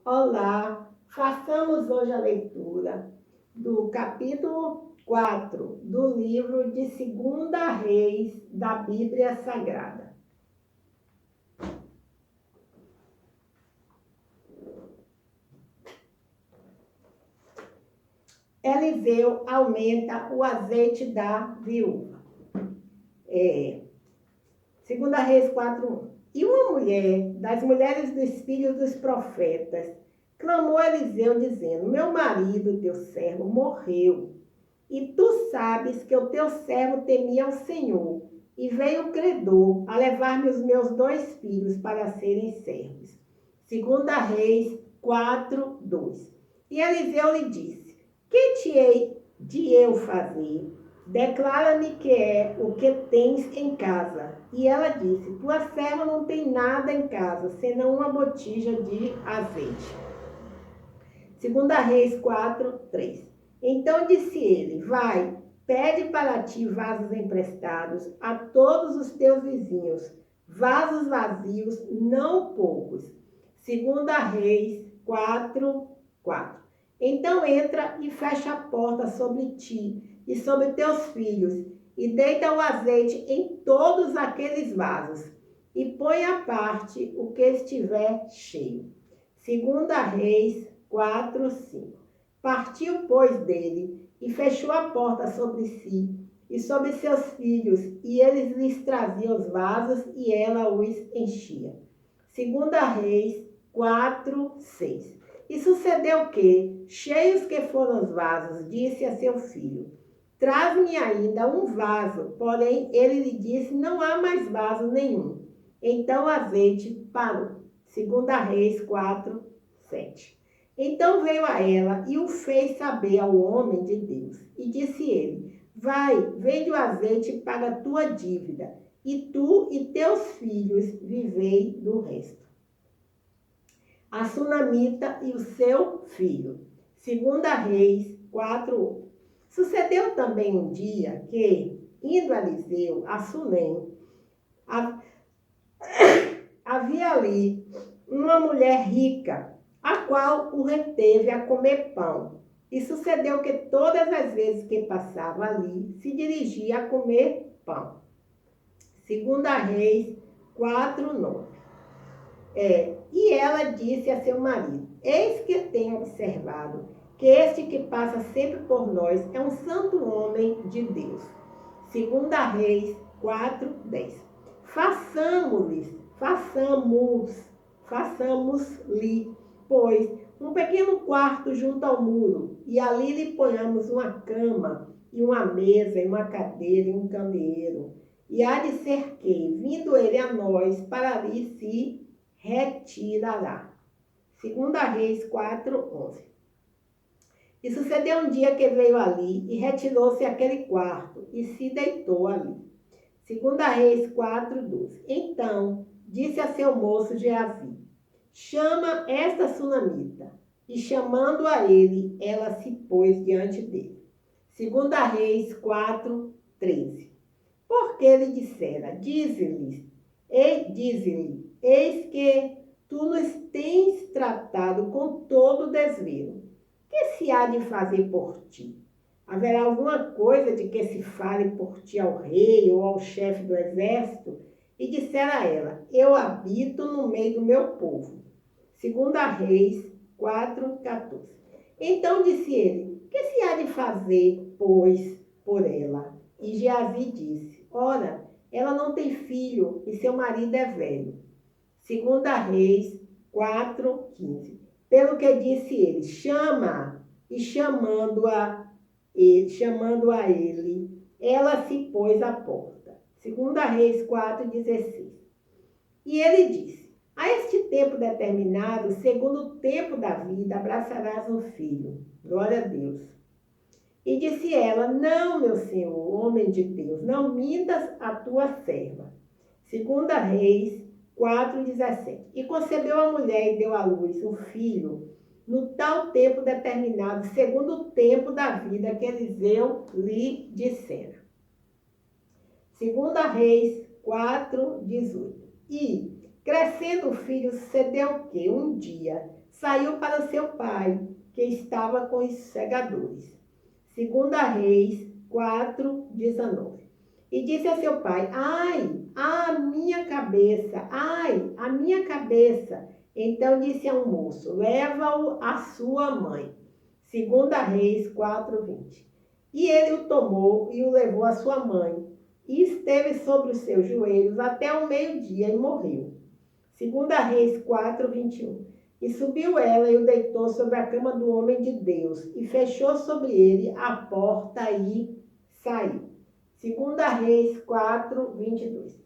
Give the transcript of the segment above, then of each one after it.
Olá, façamos hoje a leitura do capítulo 4 do livro de 2 Reis da Bíblia Sagrada. Eliseu aumenta o azeite da viúva. 2 Reis 4:1. E uma mulher das mulheres dos filhos dos profetas clamou a Eliseu, dizendo: Meu marido, teu servo, morreu. E tu sabes que o teu servo temia ao Senhor. E veio o credor a levar-me os meus 2 filhos para serem servos. 2 Reis 4:2. E Eliseu lhe disse: Que te hei de eu fazer? Declara-me que é o que tens em casa. E ela disse: Tua serva não tem nada em casa, senão uma botija de azeite. 2 Reis 4:3. Então disse ele: Vai, pede para ti vasos emprestados a todos os teus vizinhos, vasos vazios, não poucos. 2 Reis 4:4. Então entra e fecha a porta sobre ti e sobre teus filhos, e deita o azeite em todos aqueles vasos, e põe à parte o que estiver cheio. 2 Reis 4:5. Partiu, pois, dele, e fechou a porta sobre si e sobre seus filhos, e eles lhes traziam os vasos, e ela os enchia. 2 Reis 4:6. E sucedeu que, cheios que foram os vasos, disse a seu filho: Traz-me ainda um vaso. Porém, ele lhe disse: Não há mais vaso nenhum. Então o azeite parou. 2 Reis 4:7. Então veio a ela e o fez saber ao homem de Deus. E disse ele: Vai, vende o azeite e paga a tua dívida, e tu e teus filhos vivei do resto. A sunamita e o seu filho. 2 Reis 4:8. Sucedeu também um dia que, indo Eliseu a Sunem, havia ali uma mulher rica, a qual o reteve a comer pão. E sucedeu que todas as vezes que passava ali, se dirigia a comer pão. 2 Reis 4:9. E ela disse a seu marido: Eis que tenho observado que este que passa sempre por nós é um santo homem de Deus. 2 Reis 4:10. Façamos-lhe, pois, um pequeno quarto junto ao muro, e ali lhe ponhamos uma cama, e uma mesa, e uma cadeira, e um candeeiro. E há de ser que, vindo ele a nós, para ali se retirará. 2 Reis 4:11. E sucedeu um dia que veio ali, e retirou-se àquele quarto, e se deitou ali. 2 Reis 4:12. Então disse a seu moço Geazi: Chama esta sunamita. E chamando a ele, ela se pôs diante dele. 2 Reis 4:13. Porque lhe dissera: Dize-lhe, eis que tu nos tens tratado com todo desvelo. Que se há de fazer por ti? Haverá alguma coisa de que se fale por ti ao rei ou ao chefe do exército? E dissera a ela: Eu habito no meio do meu povo. 2 Reis 4:14. Então disse ele: Que se há de fazer, pois, por ela? E Geazi disse: Ora, ela não tem filho e seu marido é velho. 2 Reis 4:15. Pelo que disse ele: Chama. E chamando a ele, ela se pôs à porta. 2 Reis 4:16. E ele disse: A este tempo determinado, segundo o tempo da vida, abraçarás um filho. Glória a Deus. E disse ela: Não, meu senhor, homem de Deus, não mintas a tua serva. 2 Reis 4:17. E concebeu a mulher e deu à luz um filho, no tal tempo determinado, segundo o tempo da vida que Eliseu lhe dissera. 2 Reis 4:18. E, crescendo o filho, sucedeu que, um dia, saiu para seu pai, que estava com os segadores. 2 Reis 4:19. E disse a seu pai: ai, a minha cabeça, ai, a minha cabeça. Então disse ao moço: leva-o à sua mãe. 2 Reis 4:20. E ele o tomou e o levou à sua mãe, e esteve sobre os seus joelhos até o meio-dia e morreu. 2 Reis 4:21. E subiu ela e o deitou sobre a cama do homem de Deus, e fechou sobre ele a porta e saiu. 2 Reis 4:22.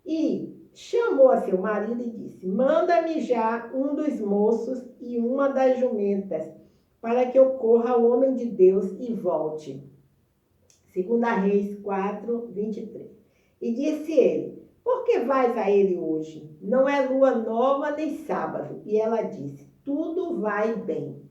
E chamou a seu marido e disse: manda-me já um dos moços e uma das jumentas, para que eu corra ao homem de Deus e volte. 2 Reis 4:23. E disse ele: por que vais a ele hoje? Não é lua nova nem sábado. E ela disse: tudo vai bem.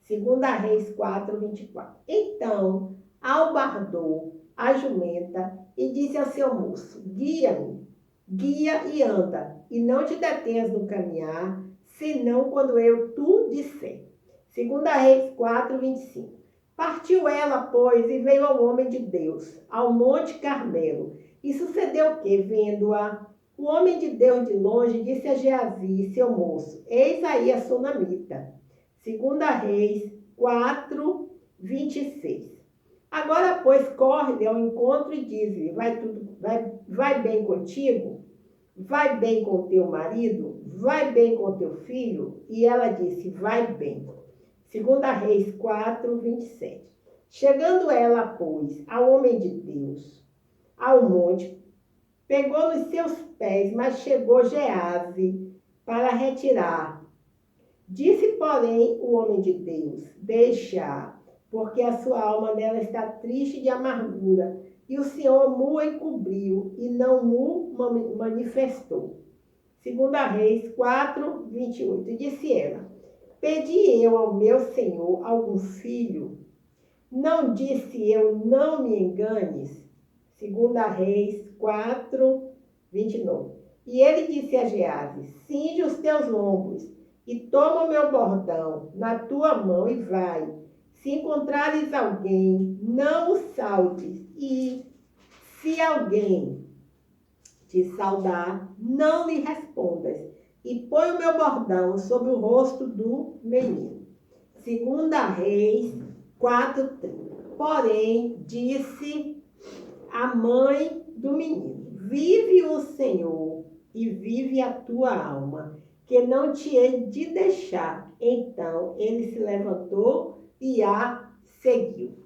2 Reis 4:24. Então albardou a jumenta e disse ao seu moço: guia-me, guia e anda, e não te detenhas no caminhar, senão quando eu tu disser. 2 Reis 4:25. Partiu ela, pois, e veio ao homem de Deus, ao Monte Carmelo. E sucedeu que, vendo-a, o homem de Deus de longe disse a Geazi, seu moço: eis aí a sunamita. 2 Reis 4:26. Agora, pois, corre-lhe ao encontro e diz-lhe: vai bem contigo? Vai bem com o teu marido? Vai bem com o teu filho? E ela disse: vai bem. 2 Reis 4:27. Chegando ela, pois, ao homem de Deus, ao monte, pegou nos seus pés, mas chegou Geazi para retirar. Disse, porém, o homem de Deus: deixa, porque a sua alma nela está triste de amargura, e o Senhor mu encobriu e não mu manifestou. 2 Reis 4:28. E disse ela: pedi eu ao meu Senhor algum filho? Não disse eu: não me enganes? 2 Reis 4:29. E ele disse a Geazi: cinge os teus lombos e toma o meu bordão na tua mão e vai. Se encontrares alguém, não o saltes, e se alguém te saudar, não lhe respondas, e põe o meu bordão sobre o rosto do menino. 2 Reis 4:30. Porém, disse a mãe do menino: vive o Senhor e vive a tua alma, que não te hei de deixar. Então ele se levantou e a seguiu.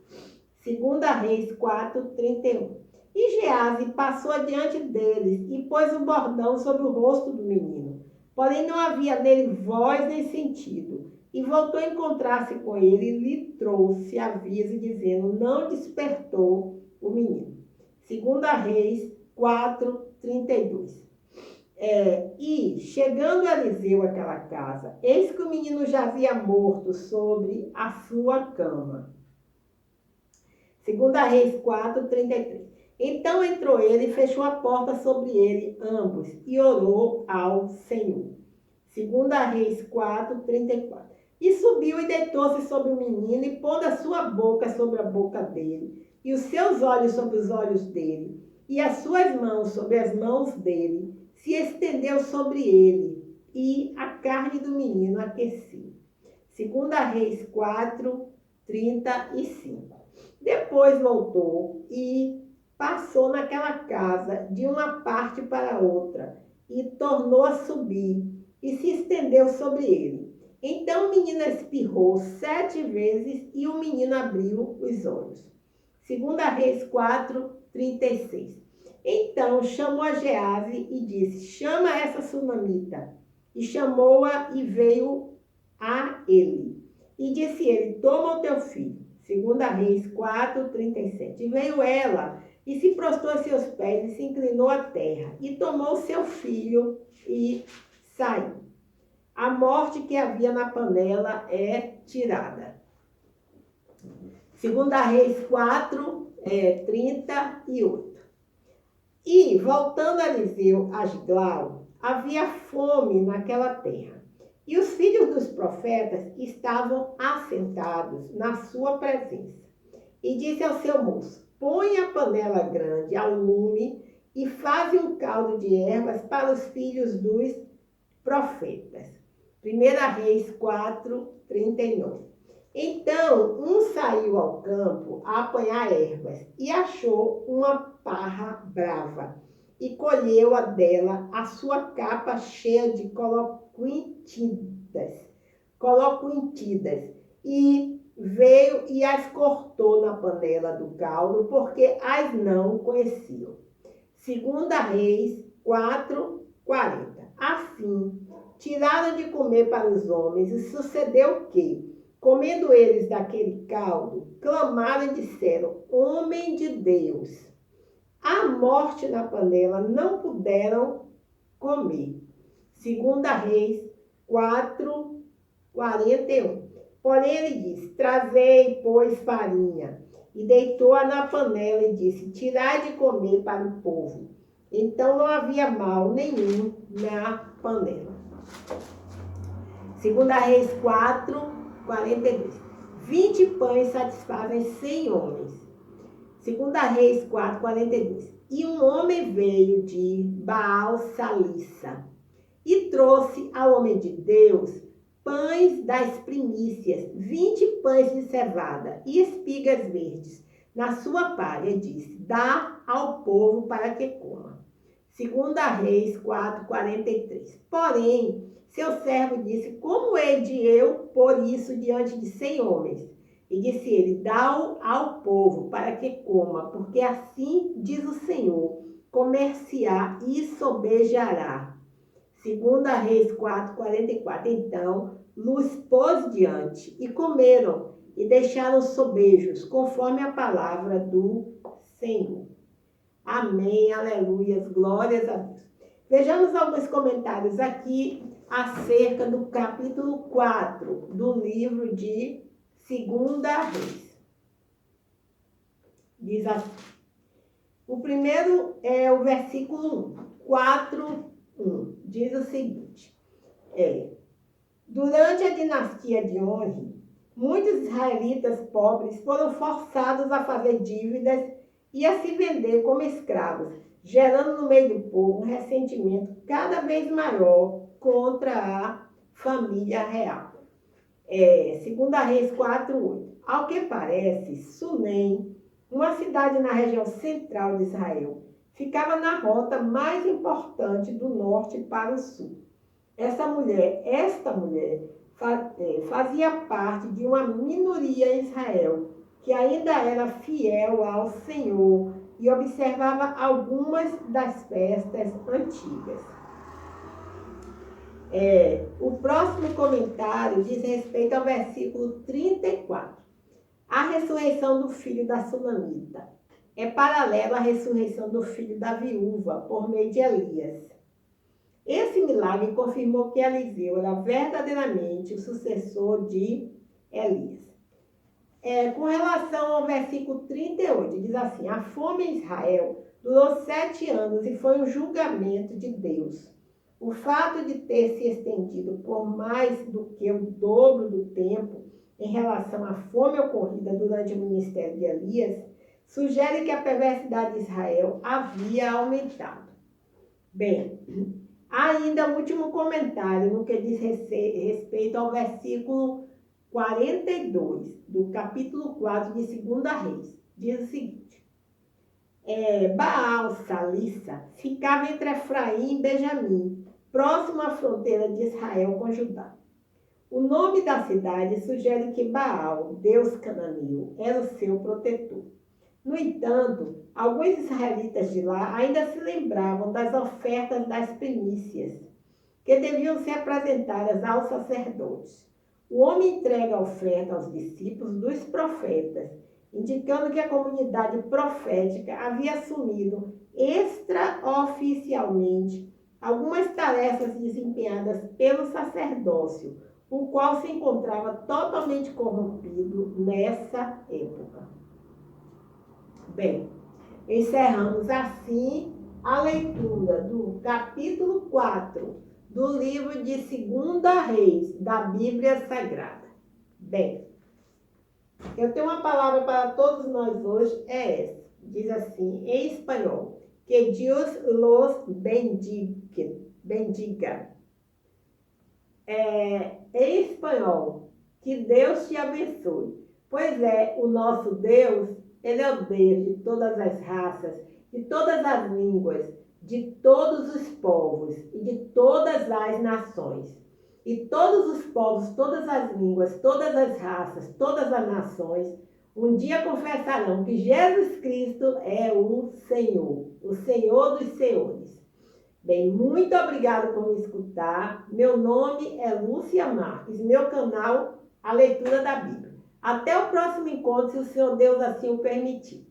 2 Reis 4:31. E Geazi passou adiante deles e pôs o bordão sobre o rosto do menino. Porém não havia nele voz nem sentido. E voltou a encontrar-se com ele e lhe trouxe aviso, dizendo: não despertou o menino. 2 Reis 4:32. E, chegando Eliseu àquela casa, eis que o menino jazia morto sobre a sua cama. 2 Reis 4:33. Então entrou ele e fechou a porta sobre ele, ambos, e orou ao Senhor. 2 Reis 4:34. E subiu e deitou-se sobre o menino, e pondo a sua boca sobre a boca dele, e os seus olhos sobre os olhos dele, e as suas mãos sobre as mãos dele, se estendeu sobre ele, e a carne do menino aqueceu. 2 Reis 4:35. Depois voltou e passou naquela casa de uma parte para outra, e tornou a subir, e se estendeu sobre ele. Então o menino espirrou 7 vezes, e o menino abriu os olhos. 2 Reis 4:36. Então chamou a Geazi e disse: chama essa sunamita. E chamou-a e veio a ele. E disse ele: toma o teu filho. 2 Reis 4:37. E veio ela e se prostrou a seus pés e se inclinou à terra. E tomou seu filho e saiu. A morte que havia na panela é tirada. 2 Reis 4:38. E, voltando a Eliseu a Gilgal, havia fome naquela terra. E os filhos dos profetas estavam assentados na sua presença. E disse ao seu moço: põe a panela grande ao lume e faze um caldo de ervas para os filhos dos profetas. 1 Reis 4, 39. Então, um saiu ao campo a apanhar ervas e achou uma parra brava e colheu-a dela a sua capa cheia de coloquintidas e veio e as cortou na panela do caldo, porque as não conheciam. 2 Reis 4, 40. Assim, tiraram de comer para os homens, e sucedeu que, comendo eles daquele caldo, clamaram e disseram: homem de Deus, há morte na panela, não puderam comer. 2 Reis 4, 41. Porém ele disse: trazei, pois, farinha. E deitou-a na panela e disse: tirai de comer para o povo. Então não havia mal nenhum na panela. 2 Reis 4, 42. 20 pães satisfazem 100 homens. 2 Reis 4, 42. E um homem veio de Baal-Salissa e trouxe ao homem de Deus pães das primícias, 20 pães de cevada e espigas verdes na sua palha, e disse: dá ao povo para que coma. 2 Reis 4, 43. Porém, seu servo disse: como hei de eu pôr isso diante de 100 homens? E disse ele: dá-o ao povo para que coma, porque assim diz o Senhor: comer-se-á e sobejará. 2 Reis 4, 44. Então lhes pôs diante, e comeram, e deixaram sobejos, conforme a palavra do Senhor. Amém, aleluias, glórias a Deus. Vejamos alguns comentários aqui acerca do capítulo 4 do livro de 2 Reis. Diz assim. O primeiro é o versículo 4, 1. Diz o seguinte: durante a dinastia de Onri, muitos israelitas pobres foram forçados a fazer dívidas e a se vender como escravos, gerando no meio do povo um ressentimento cada vez maior contra a família real. 2 Reis 4, 8. Ao que parece, Sunem, uma cidade na região central de Israel, ficava na rota mais importante do norte para o sul. Esta mulher fazia parte de uma minoria em Israel, que ainda era fiel ao Senhor e observava algumas das festas antigas. O próximo comentário diz respeito ao versículo 34. A ressurreição do filho da Sunamita é paralela à ressurreição do filho da viúva por meio de Elias. Esse milagre confirmou que Eliseu era verdadeiramente o sucessor de Elias. Com relação ao versículo 38, diz assim: a fome em Israel durou 7 anos e foi um julgamento de Deus. O fato de ter se estendido por mais do que o dobro do tempo em relação à fome ocorrida durante o ministério de Elias, sugere que a perversidade de Israel havia aumentado. Bem, ainda o último comentário no que diz respeito ao versículo 42 do capítulo 4 de 2 Reis. Diz o seguinte: Baal-Salissa ficava entre Efraim e Benjamim, próximo à fronteira de Israel com Judá. O nome da cidade sugere que Baal, deus cananeu, era o seu protetor. No entanto, alguns israelitas de lá ainda se lembravam das ofertas das primícias, que deviam ser apresentadas aos sacerdotes. O homem entrega a oferta aos discípulos dos profetas, indicando que a comunidade profética havia assumido extraoficialmente algumas tarefas desempenhadas pelo sacerdócio, o qual se encontrava totalmente corrompido nessa época. Bem, encerramos assim a leitura do capítulo 4 do livro de 2 Reis, da Bíblia Sagrada. Bem, eu tenho uma palavra para todos nós hoje, é essa. Diz assim, em espanhol, que Deus los bendiga. Em espanhol, que Deus te abençoe. Pois é, o nosso Deus, Ele é o Deus de todas as raças, de todas as línguas, de todos os povos e de todas as nações. E todos os povos, todas as línguas, todas as raças, todas as nações, um dia confessarão que Jesus Cristo é o Senhor dos senhores. Bem, muito obrigada por me escutar. Meu nome é Lúcia Marques, meu canal, A Leitura da Bíblia. Até o próximo encontro, se o Senhor Deus assim o permitir.